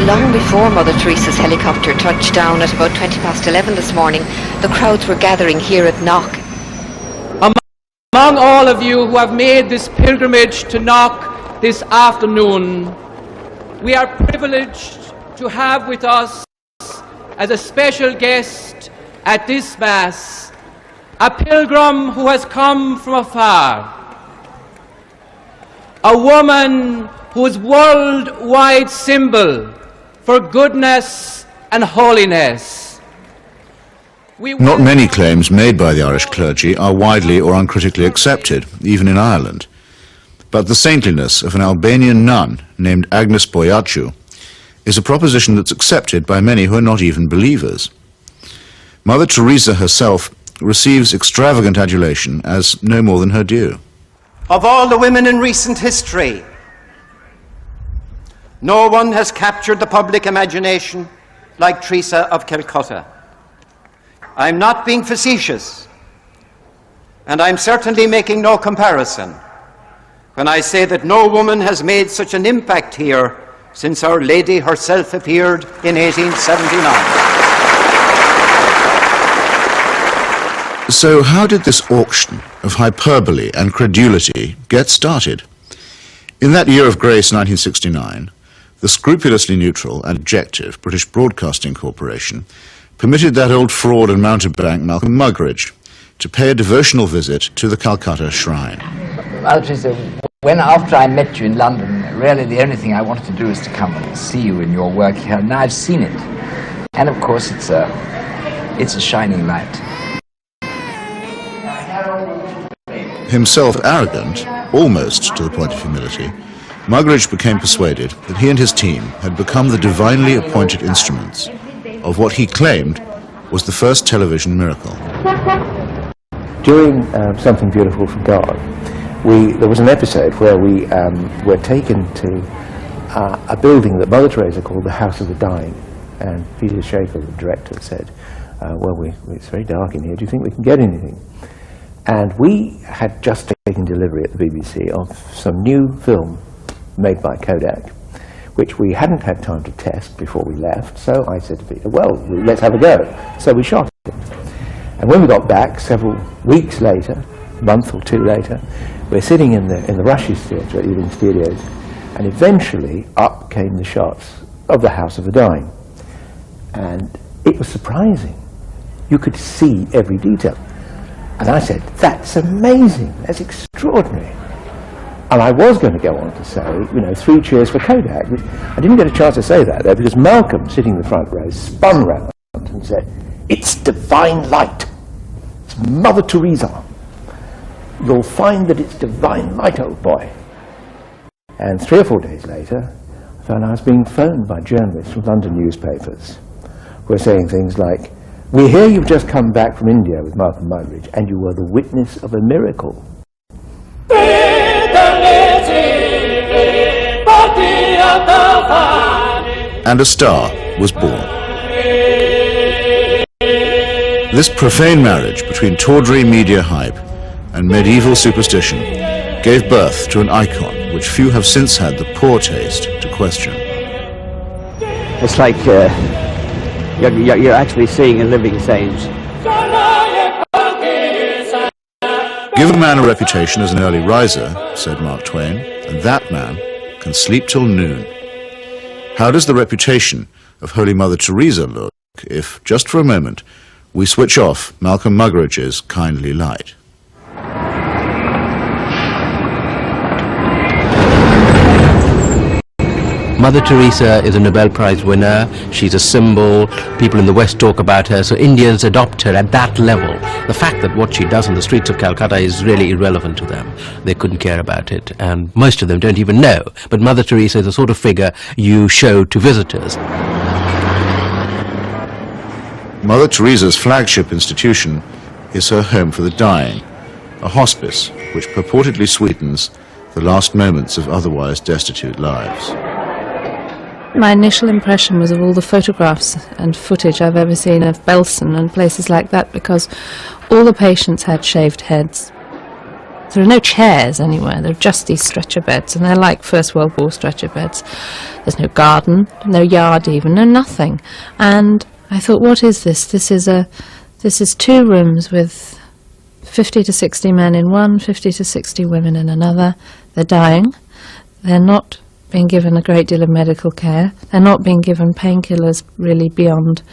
Long before Mother Teresa's helicopter touched down at about 11:20 this morning, the crowds were gathering here at Knock. Among all of you who have made this pilgrimage to Knock this afternoon, we are privileged to have with us as a special guest at this Mass a pilgrim who has come from afar, a woman whose worldwide symbol for goodness and holiness. Not many claims made by the Irish clergy are widely or uncritically accepted, even in Ireland. But the saintliness of an Albanian nun named Agnes Boyaciu is a proposition that's accepted by many who are not even believers. Mother Teresa herself receives extravagant adulation as no more than her due. Of all the women in recent history, no one has captured the public imagination like Teresa of Calcutta. I'm not being facetious, and I'm certainly making no comparison when I say that no woman has made such an impact here since Our Lady herself appeared in 1879. So how did this auction of hyperbole and credulity get started? In that year of grace, 1969, the scrupulously neutral and objective British Broadcasting Corporation permitted that old fraud and mountebank Malcolm Muggeridge to pay a devotional visit to the Calcutta Shrine. Mother Teresa, when after I met you in London, really the only thing I wanted to do is to come and see you in your work here, and now I've seen it. And of course it's a shining light. Himself arrogant, almost to the point of humility, Muggeridge became persuaded that he and his team had become the divinely appointed instruments of what he claimed was the first television miracle. During Something Beautiful from God, there was an episode where we were taken to a building that Mother Teresa called the House of the Dying, and Peter Schaefer, the director, said, well, it's very dark in here, do you think we can get anything? And we had just taken delivery at the BBC of some new film made by Kodak, which we hadn't had time to test before we left, so I said to Peter, well, let's have a go. So we shot it. And when we got back, several weeks later, a month or two later, we're sitting in the Rushes Theatre at Ealing Studios, and eventually up came the shots of the House of the Dying. And it was surprising. You could see every detail. And I said, that's amazing, that's extraordinary. And I was going to go on to say, 3 cheers for Kodak. I didn't get a chance to say that though, because Malcolm, sitting in the front row, spun round and said, it's divine light. It's Mother Teresa. You'll find that it's divine light, old boy. And 3 or 4 days later, I found I was being phoned by journalists from London newspapers who were saying things like, we hear you've just come back from India with Malcolm Muggeridge, and you were the witness of a miracle. And a star was born. This profane marriage between tawdry media hype and medieval superstition gave birth to an icon which few have since had the poor taste to question. It's like you're actually seeing a living saint. Give a man a reputation as an early riser, said Mark Twain, and that man can sleep till noon. How does the reputation of Holy Mother Teresa look if, just for a moment, we switch off Malcolm Muggeridge's kindly light? Mother Teresa is a Nobel Prize winner. She's a symbol. People in the West talk about her, so Indians adopt her at that level. The fact that what she does in the streets of Calcutta is really irrelevant to them. They couldn't care about it, and most of them don't even know. But Mother Teresa is the sort of figure you show to visitors. Mother Teresa's flagship institution is her home for the dying, a hospice which purportedly sweetens the last moments of otherwise destitute lives. My initial impression was of all the photographs and footage I've ever seen of Belsen and places like that, because all the patients had shaved heads. There are no chairs anywhere. There are just these stretcher beds, and they're like First World War stretcher beds. There's no garden, no yard even, no nothing. And I thought, what is this? This is 2 rooms with 50 to 60 men in one, 50 to 60 women in another. They're dying. They're not being given a great deal of medical care. They're not being given painkillers really beyond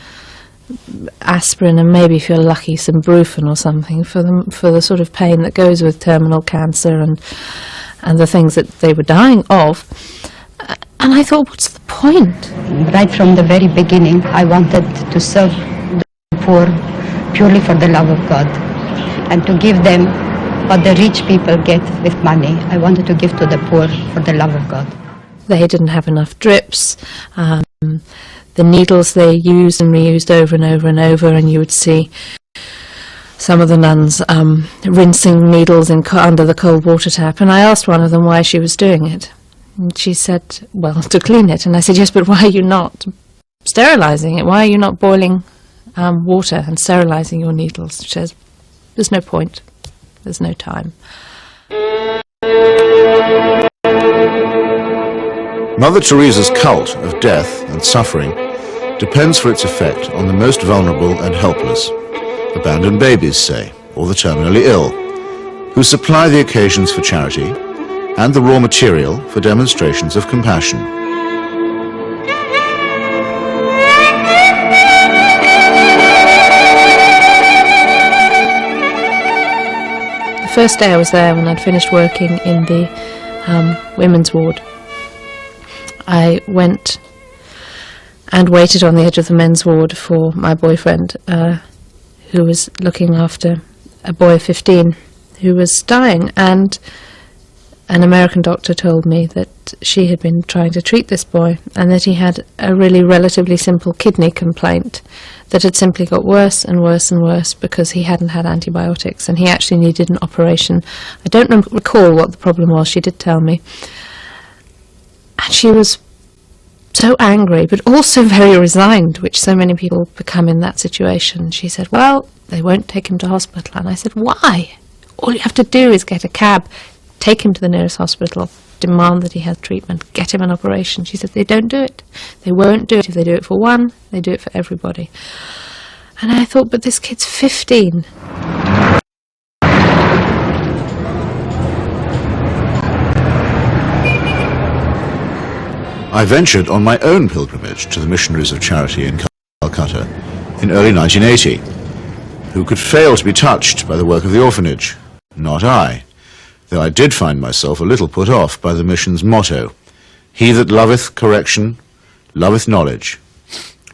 aspirin and maybe, if you're lucky, some Brufen or something for the sort of pain that goes with terminal cancer and the things that they were dying of. And I thought, what's the point? Right from the very beginning, I wanted to serve the poor purely for the love of God and to give them what the rich people get with money. I wanted to give to the poor for the love of God. They didn't have enough drips. The needles they used and reused over and over and over, and you would see some of the nuns rinsing needles under the cold water tap. And I asked one of them why she was doing it. And she said, well, to clean it. And I said, yes, but why are you not sterilizing it? Why are you not boiling water and sterilizing your needles? She says, there's no point. There's no time. Mother Teresa's cult of death and suffering depends for its effect on the most vulnerable and helpless, abandoned babies, say, or the terminally ill, who supply the occasions for charity and the raw material for demonstrations of compassion. The first day I was there, when I'd finished working in the women's ward, I went and waited on the edge of the men's ward for my boyfriend, who was looking after a boy of 15 who was dying, and an American doctor told me that she had been trying to treat this boy and that he had a really relatively simple kidney complaint that had simply got worse and worse and worse because he hadn't had antibiotics, and he actually needed an operation. I don't recall what the problem was. She did tell me. And she was so angry, but also very resigned, which so many people become in that situation. She said, well, they won't take him to hospital. And I said, why? All you have to do is get a cab, take him to the nearest hospital, demand that he has treatment, get him an operation. She said, they don't do it. They won't do it. If they do it for one, they do it for everybody. And I thought, but this kid's 15. I ventured on my own pilgrimage to the missionaries of charity in Calcutta in early 1980. Who could fail to be touched by the work of the orphanage? Not I, though I did find myself a little put off by the mission's motto, he that loveth correction, loveth knowledge.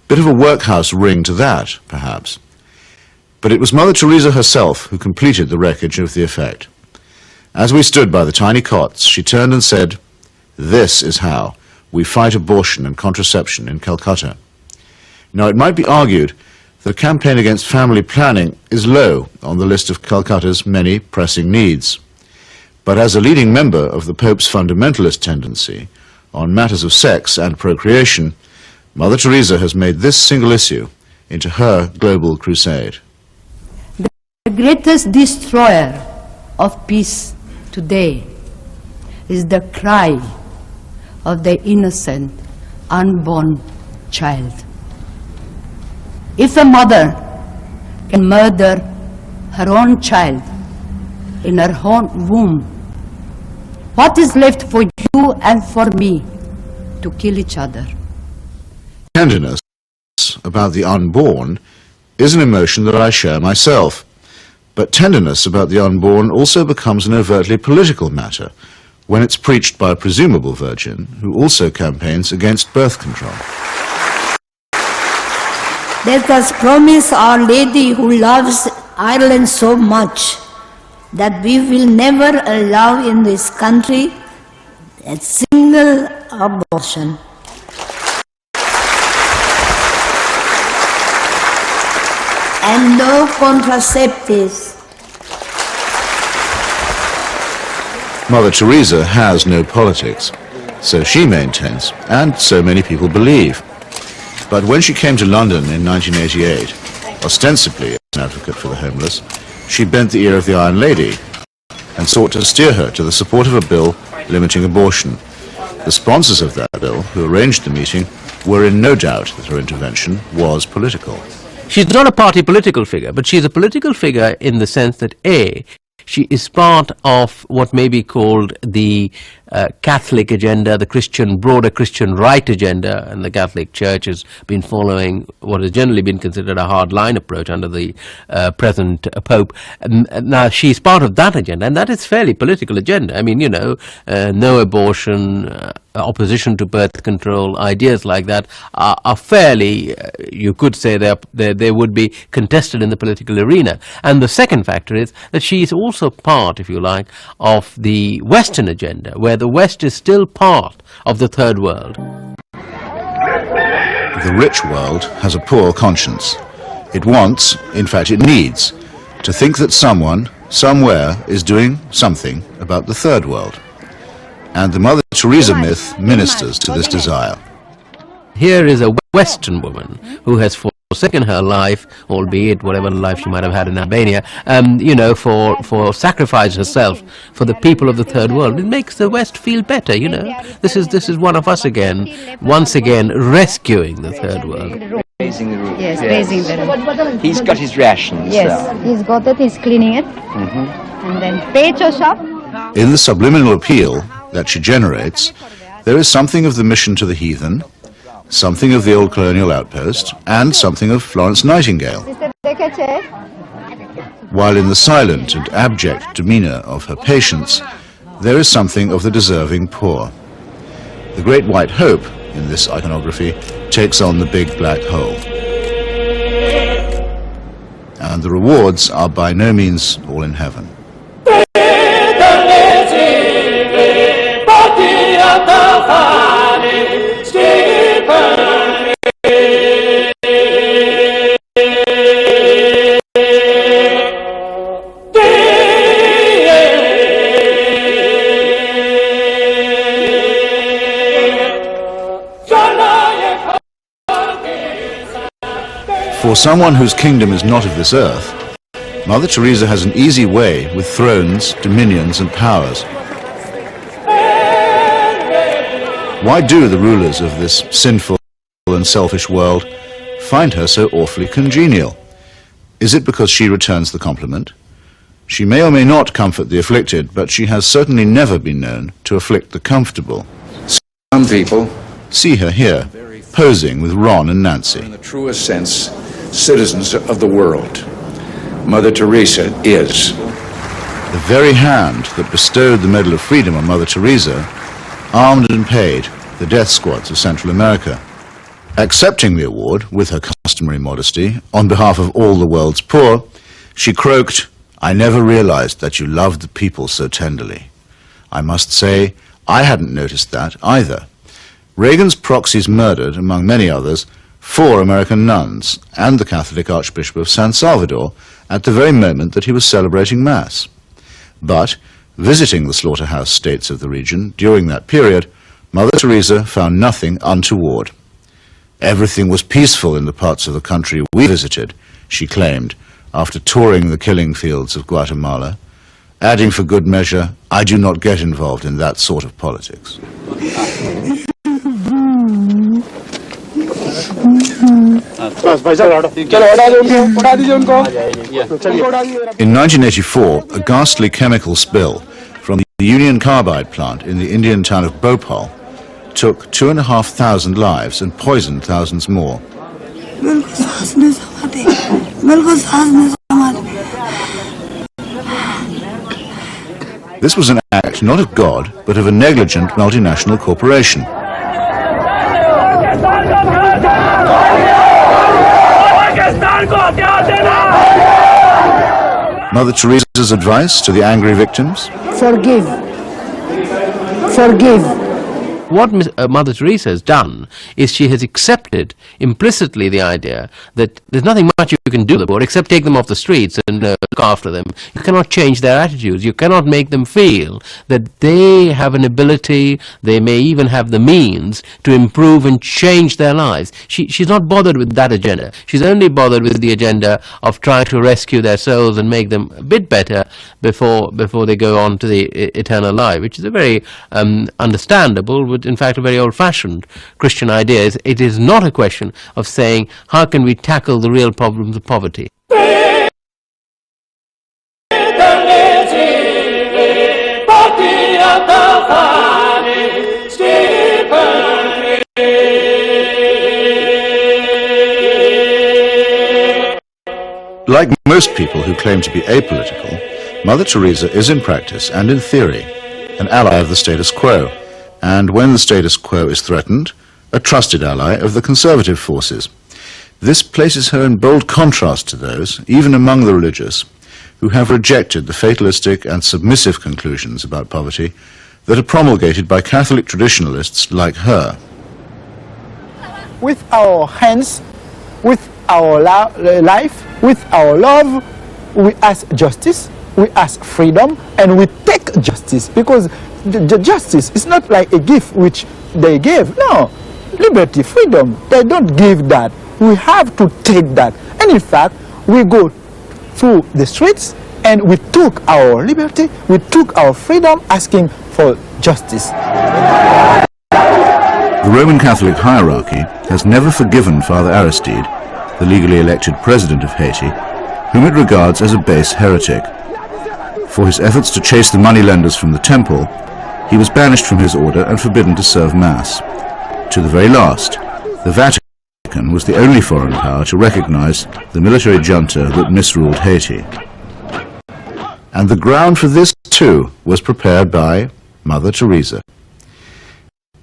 Bit of a workhouse ring to that, perhaps. But it was Mother Teresa herself who completed the wreckage of the effect. As we stood by the tiny cots, she turned and said, this is how we fight abortion and contraception in Calcutta. Now, it might be argued that a campaign against family planning is low on the list of Calcutta's many pressing needs. But as a leading member of the Pope's fundamentalist tendency on matters of sex and procreation, Mother Teresa has made this single issue into her global crusade. The greatest destroyer of peace today is the cry of the innocent, unborn child. If a mother can murder her own child in her own womb, what is left for you and for me to kill each other? Tenderness about the unborn is an emotion that I share myself. But tenderness about the unborn also becomes an overtly political matter when it's preached by a presumable virgin who also campaigns against birth control. Let us promise Our Lady, who loves Ireland so much, that we will never allow in this country a single abortion. And no contraceptives. Mother Teresa has no politics, so she maintains, and so many people believe. But when she came to London in 1988, ostensibly as an advocate for the homeless, she bent the ear of the Iron Lady, and sought to steer her to the support of a bill limiting abortion. The sponsors of that bill, who arranged the meeting, were in no doubt that her intervention was political. She's not a party political figure, but she's a political figure in the sense that, A, she is part of what may be called the Catholic agenda, the broader Christian right agenda, and the Catholic Church has been following what has generally been considered a hard-line approach under the present Pope. Now, she's part of that agenda, and that is fairly political agenda. I mean, you know, no abortion, opposition to birth control, ideas like that are fairly, you could say they would be contested in the political arena. And the second factor is that she is also part, if you like, of the Western agenda, where the West is still part of the third world. The rich world has a poor conscience. It wants, in fact it needs, to think that someone, somewhere, is doing something about the third world. And the Mother Teresa myth ministers to this desire. Here is a Western woman who has forsaken her life, albeit whatever life she might have had in Albania, you know, for sacrifice herself for the people of the third world. It makes the West feel better, you know. This is one of us again, once again rescuing the third world. Raising the roof. Yes, raising the roof. He's got his rations. Yes, he's got it, he's cleaning it. And then pecho shop. In the subliminal appeal that she generates, there is something of the mission to the heathen, something of the old colonial outpost, and something of Florence Nightingale. While in the silent and abject demeanour of her patients, there is something of the deserving poor. The Great White Hope, in this iconography, takes on the big black hole. And the rewards are by no means all in heaven. For someone whose kingdom is not of this earth, Mother Teresa has an easy way with thrones, dominions and powers. Why do the rulers of this sinful and selfish world find her so awfully congenial? Is it because she returns the compliment? She may or may not comfort the afflicted, but she has certainly never been known to afflict the comfortable. Some people see her here, posing with Ron and Nancy. In the truest sense, citizens of the world. Mother Teresa is. The very hand that bestowed the Medal of Freedom on Mother Teresa armed and paid the death squads of Central America. Accepting the award, with her customary modesty, on behalf of all the world's poor, she croaked, "I never realized that you loved the people so tenderly." I must say, I hadn't noticed that either. Reagan's proxies murdered, among many others, 4 American nuns and the Catholic Archbishop of San Salvador at the very moment that he was celebrating Mass. But, visiting the slaughterhouse states of the region during that period, Mother Teresa found nothing untoward. Everything was peaceful in the parts of the country we visited, she claimed, after touring the killing fields of Guatemala, adding for good measure, "I do not get involved in that sort of politics." In 1984, a ghastly chemical spill from the Union Carbide plant in the Indian town of Bhopal took 2,500 lives and poisoned thousands more. This was an act not of God, but of a negligent multinational corporation. Mother Teresa's advice to the angry victims? Forgive. Forgive. What Mother Teresa has done is she has accepted implicitly the idea that there's nothing much you can do with the poor except take them off the streets and look after them. You cannot change their attitudes. You cannot make them feel that they have an ability, they may even have the means to improve and change their lives. She's not bothered with that agenda. She's only bothered with the agenda of trying to rescue their souls and make them a bit better before they go on to the eternal life, which is a very understandable, but in fact a very old-fashioned Christian idea. It is not a question of saying, how can we tackle the real problems of poverty? Like most people who claim to be apolitical, Mother Teresa is in practice and in theory an ally of the status quo, and when the status quo is threatened, a trusted ally of the conservative forces. This places her in bold contrast to those, even among the religious, who have rejected the fatalistic and submissive conclusions about poverty that are promulgated by Catholic traditionalists like her. With our hands, with our life, with our love, we ask justice, we ask freedom, and we take justice, because the justice is not like a gift which they gave. No, liberty, freedom, they don't give that. We have to take that. And in fact, we go through the streets and we took our liberty, we took our freedom, asking for justice. The Roman Catholic hierarchy has never forgiven Father Aristide, the legally elected president of Haiti, whom it regards as a base heretic. For his efforts to chase the moneylenders from the temple, he was banished from his order and forbidden to serve Mass. To the very last, the Vatican was the only foreign power to recognize the military junta that misruled Haiti. And the ground for this, too, was prepared by Mother Teresa.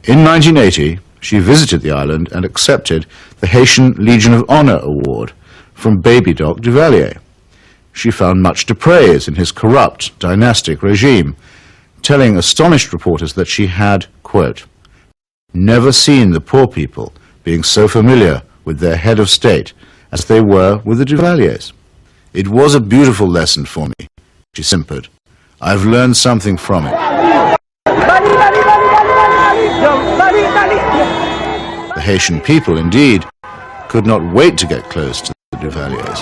In 1980, she visited the island and accepted the Haitian Legion of Honor Award from Baby Doc Duvalier. She found much to praise in his corrupt, dynastic regime, telling astonished reporters that she had, quote, never seen the poor people being so familiar with their head of state as they were with the Duvaliers. It was a beautiful lesson for me, she simpered. I've learned something from it. The Haitian people, indeed, could not wait to get close to the Duvaliers,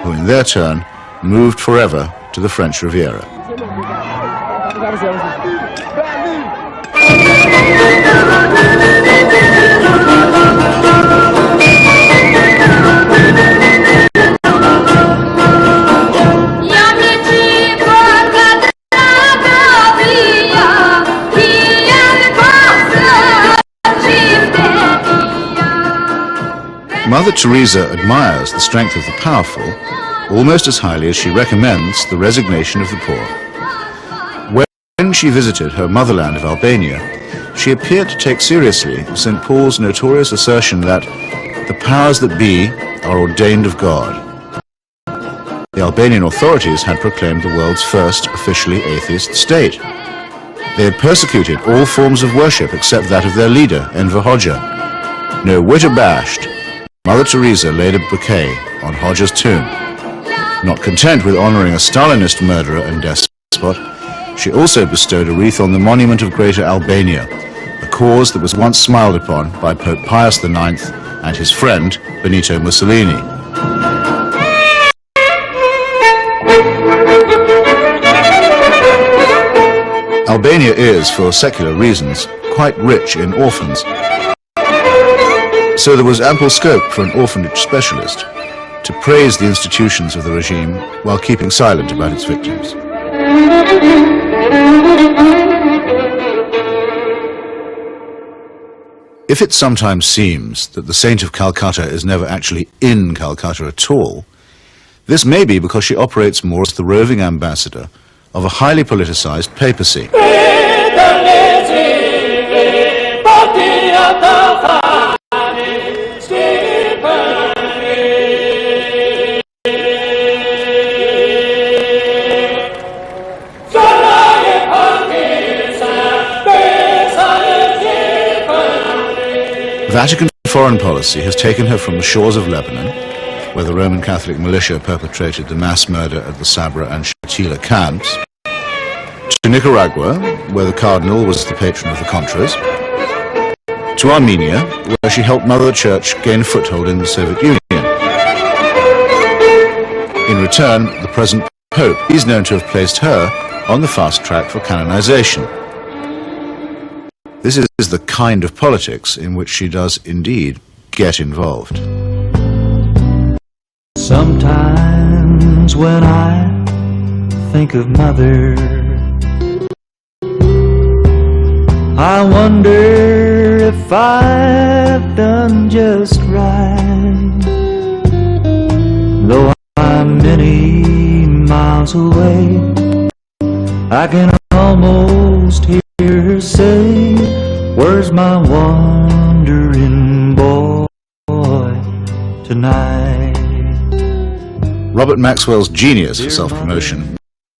who in their turn moved forever to the French Riviera. Mother Teresa admires the strength of the powerful almost as highly as she recommends the resignation of the poor. When she visited her motherland of Albania, she appeared to take seriously St. Paul's notorious assertion that the powers that be are ordained of God. The Albanian authorities had proclaimed the world's first officially atheist state. They had persecuted all forms of worship except that of their leader, Enver Hoxha. No whit abashed, Mother Teresa laid a bouquet on Hoxha's tomb. Not content with honoring a Stalinist murderer and despot, she also bestowed a wreath on the monument of Greater Albania, a cause that was once smiled upon by Pope Pius IX and his friend Benito Mussolini. Albania is, for secular reasons, quite rich in orphans, so there was ample scope for an orphanage specialist to praise the institutions of the regime while keeping silent about its victims. If it sometimes seems that the Saint of Calcutta is never actually in Calcutta at all, this may be because she operates more as the roving ambassador of a highly politicized papacy. Vatican foreign policy has taken her from the shores of Lebanon, where the Roman Catholic militia perpetrated the mass murder at the Sabra and Shatila camps, to Nicaragua, where the Cardinal was the patron of the Contras, to Armenia, where she helped Mother Church gain a foothold in the Soviet Union. In return, the present Pope is known to have placed her on the fast track for canonization. This is the kind of politics in which she does indeed get involved. Sometimes when I think of Mother, I wonder if I've done just right. Though I'm many miles away, I can almost hear her say, "Where's my wandering boy tonight?" Robert Maxwell's genius for self-promotion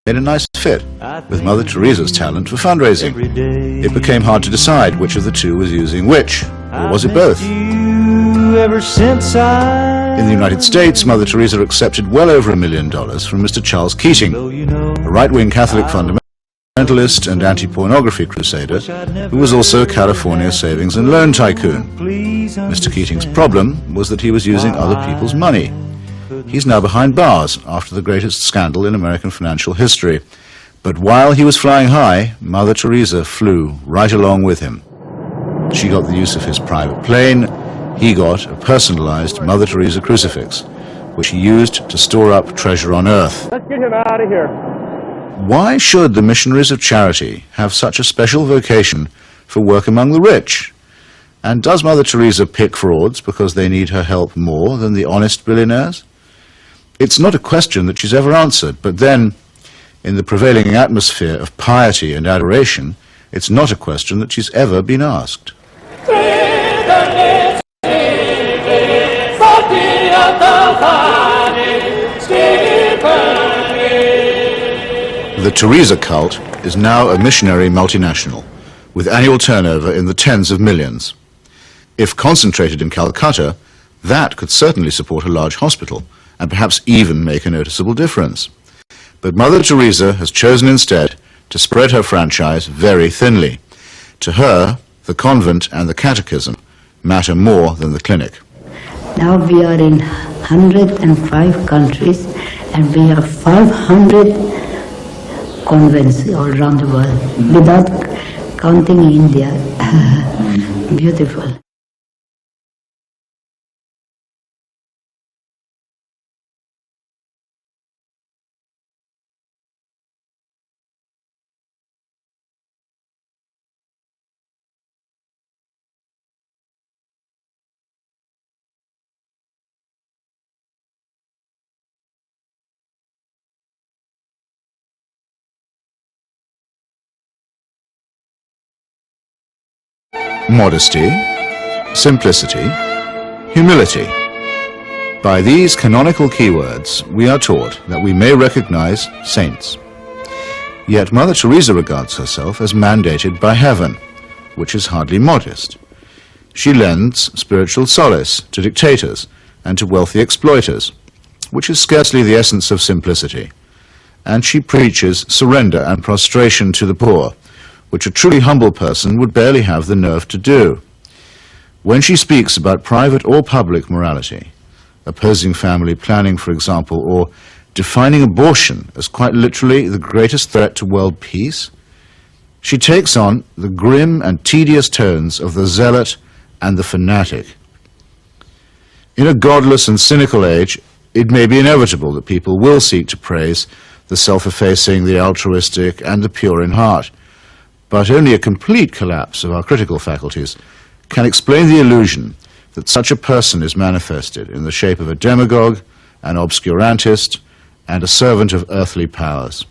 made a nice fit with Mother Teresa's talent for fundraising. It became hard to decide which of the two was using which, or was it both? Ever since In the United States, Mother Teresa accepted well over $1 million from Mr. Charles Keating, a right-wing Catholic fundamentalist and anti-pornography crusader who was also a California savings and loan tycoon. Mr. Keating's problem was that he was using other people's money. He's now behind bars after the greatest scandal in American financial history. But while he was flying high, Mother Teresa flew right along with him. She got the use of his private plane. He got a personalized Mother Teresa crucifix, which he used to store up treasure on earth. Let's get him out of here. Why should the missionaries of charity have such a special vocation for work among the rich? And does Mother Teresa pick frauds because they need her help more than the honest billionaires? It's not a question that she's ever answered, but then, in the prevailing atmosphere of piety and adoration, it's not a question that she's ever been asked. The Teresa cult is now a missionary multinational, with annual turnover in the tens of millions. If concentrated in Calcutta, that could certainly support a large hospital, and perhaps even make a noticeable difference. But Mother Teresa has chosen instead to spread her franchise very thinly. To her, the convent and the catechism matter more than the clinic. Now we are in 105 countries and we have 500 convents all around the world, without counting India. Beautiful. Modesty, simplicity, humility. By these canonical keywords, we are taught that we may recognize saints. Yet Mother Teresa regards herself as mandated by heaven, which is hardly modest. She lends spiritual solace to dictators and to wealthy exploiters, which is scarcely the essence of simplicity. And she preaches surrender and prostration to the poor, which a truly humble person would barely have the nerve to do. When she speaks about private or public morality, opposing family planning, for example, or defining abortion as quite literally the greatest threat to world peace, she takes on the grim and tedious tones of the zealot and the fanatic. In a godless and cynical age, it may be inevitable that people will seek to praise the self-effacing, the altruistic, and the pure in heart. But only a complete collapse of our critical faculties can explain the illusion that such a person is manifested in the shape of a demagogue, an obscurantist, and a servant of earthly powers.